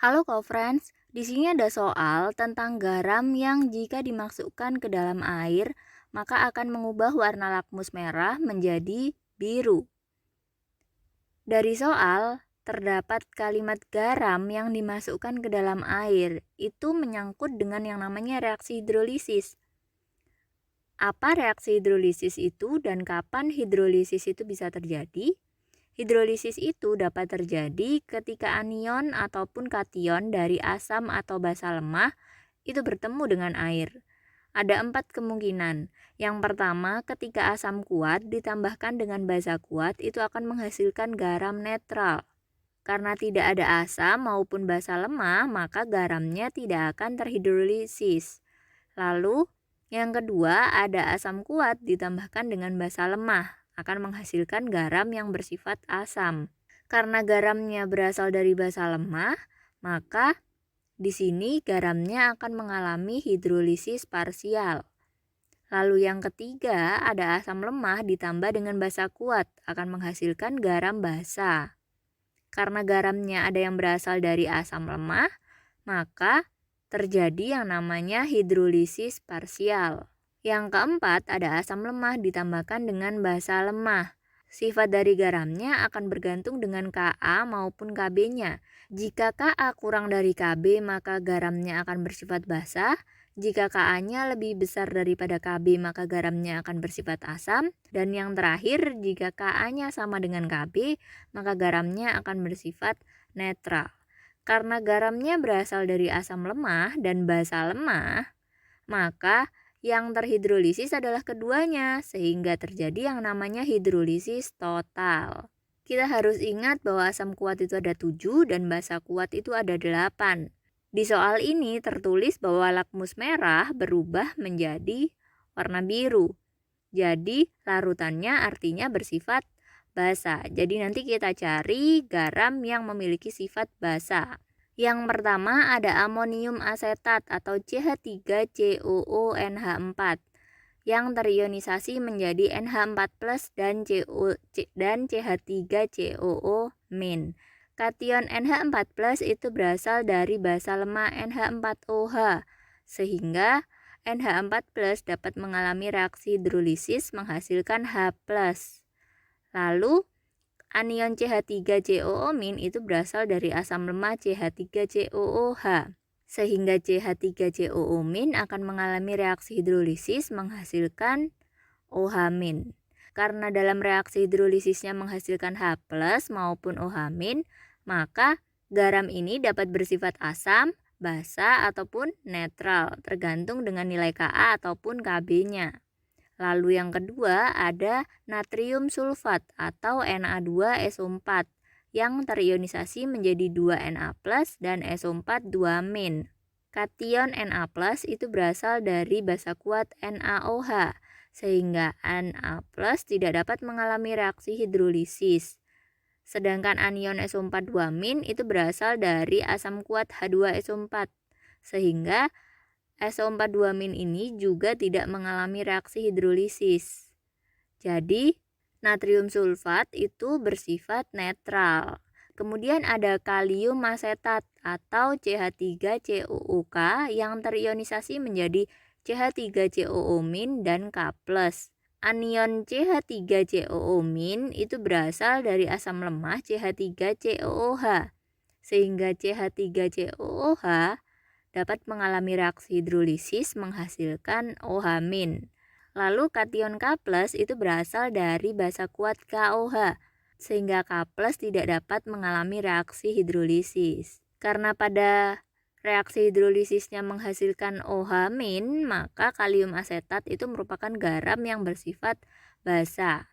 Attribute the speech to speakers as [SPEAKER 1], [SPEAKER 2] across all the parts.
[SPEAKER 1] Halo co-friends, di sini ada soal tentang garam yang jika dimasukkan ke dalam air, maka akan mengubah warna lakmus merah menjadi biru. Dari soal, terdapat kalimat garam yang dimasukkan ke dalam air, itu menyangkut dengan yang namanya reaksi hidrolisis. Apa reaksi hidrolisis itu dan kapan hidrolisis itu bisa terjadi? Hidrolisis itu dapat terjadi ketika anion ataupun kation dari asam atau basa lemah itu bertemu dengan air. Ada 4 kemungkinan. Yang pertama, ketika asam kuat ditambahkan dengan basa kuat itu akan menghasilkan garam netral. Karena tidak ada asam maupun basa lemah, maka garamnya tidak akan terhidrolisis. Lalu, yang kedua, ada asam kuat ditambahkan dengan basa lemah akan menghasilkan garam yang bersifat asam. Karena garamnya berasal dari basa lemah, maka di sini garamnya akan mengalami hidrolisis parsial. Lalu yang ketiga, ada asam lemah ditambah dengan basa kuat akan menghasilkan garam basa. Karena garamnya ada yang berasal dari asam lemah, maka terjadi yang namanya hidrolisis parsial. Yang keempat, ada asam lemah ditambahkan dengan basa lemah. Sifat dari garamnya akan bergantung dengan Ka maupun Kb-nya. Jika Ka kurang dari Kb, maka garamnya akan bersifat basa. Jika Ka-nya lebih besar daripada Kb, maka garamnya akan bersifat asam. Dan yang terakhir, jika Ka-nya sama dengan Kb, maka garamnya akan bersifat netral. Karena garamnya berasal dari asam lemah dan basa lemah, maka yang terhidrolisis adalah keduanya, sehingga terjadi yang namanya hidrolisis total. Kita harus ingat bahwa asam kuat itu ada 7 dan basa kuat itu ada 8. Di soal ini tertulis bahwa lakmus merah berubah menjadi warna biru. Jadi larutannya artinya bersifat basa. Jadi nanti kita cari garam yang memiliki sifat basa. Yang pertama ada amonium asetat atau CH3COONH4 yang terionisasi menjadi NH4+ dan CH3COO-. Kation NH4+ itu berasal dari basa lemah NH4OH sehingga NH4+ dapat mengalami reaksi hidrolisis menghasilkan H+. Lalu anion CH3COO- itu berasal dari asam lemah CH3COOH, sehingga CH3COO- akan mengalami reaksi hidrolisis menghasilkan OH-. Karena dalam reaksi hidrolisisnya menghasilkan H+ maupun OH-, maka garam ini dapat bersifat asam, basa, ataupun netral, tergantung dengan nilai Ka ataupun Kb-nya. Lalu yang kedua ada natrium sulfat atau Na2SO4 yang terionisasi menjadi 2Na+ dan SO4 2-. Kation Na+ itu berasal dari basa kuat NaOH sehingga Na+ tidak dapat mengalami reaksi hidrolisis. Sedangkan anion SO4 2- itu berasal dari asam kuat H2SO4 sehingga SO4 2- ini juga tidak mengalami reaksi hidrolisis. Jadi, natrium sulfat itu bersifat netral. Kemudian ada kalium asetat atau CH3COOK yang terionisasi menjadi CH3COO- dan K+. Anion CH3COO- itu berasal dari asam lemah CH3COOH, sehingga CH3COOH dapat mengalami reaksi hidrolisis menghasilkan OH-. Lalu kation K+ itu berasal dari basa kuat KOH, sehingga K+ tidak dapat mengalami reaksi hidrolisis. Karena pada reaksi hidrolisisnya menghasilkan OH-, maka kalium asetat itu merupakan garam yang bersifat basa.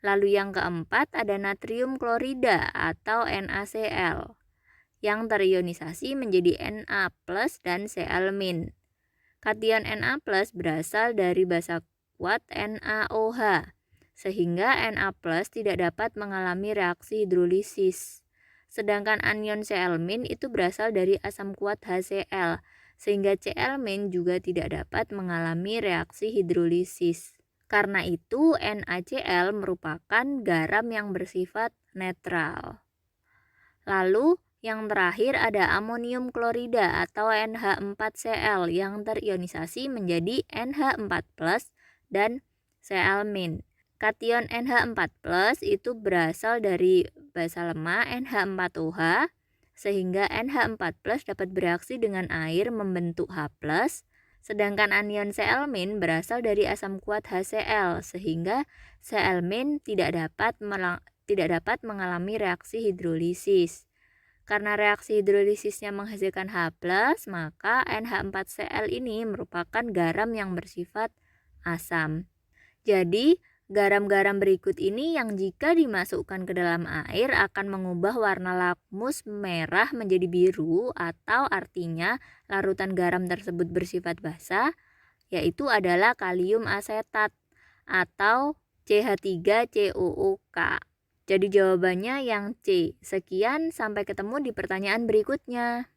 [SPEAKER 1] Lalu yang keempat ada natrium klorida atau NaCl yang terionisasi menjadi Na+ dan Cl-. Kation Na+ berasal dari basa kuat NaOH, sehingga Na+ tidak dapat mengalami reaksi hidrolisis. Sedangkan anion Cl- itu berasal dari asam kuat HCl, sehingga Cl- juga tidak dapat mengalami reaksi hidrolisis. Karena itu NaCl merupakan garam yang bersifat netral. Lalu Yang terakhir ada amonium klorida atau NH4Cl yang terionisasi menjadi NH4+ dan Cl-. Kation NH4+ itu berasal dari basa lemah NH4OH, sehingga NH4+ dapat bereaksi dengan air membentuk H+, sedangkan anion Cl- berasal dari asam kuat HCl, sehingga Cl- tidak dapat mengalami reaksi hidrolisis. Karena reaksi hidrolisisnya menghasilkan H+, maka NH4Cl ini merupakan garam yang bersifat asam. Jadi, garam-garam berikut ini yang jika dimasukkan ke dalam air akan mengubah warna lakmus merah menjadi biru, atau artinya larutan garam tersebut bersifat basah, yaitu adalah kalium asetat atau CH3COOK. Jadi jawabannya yang C. Sekian, sampai ketemu di pertanyaan berikutnya.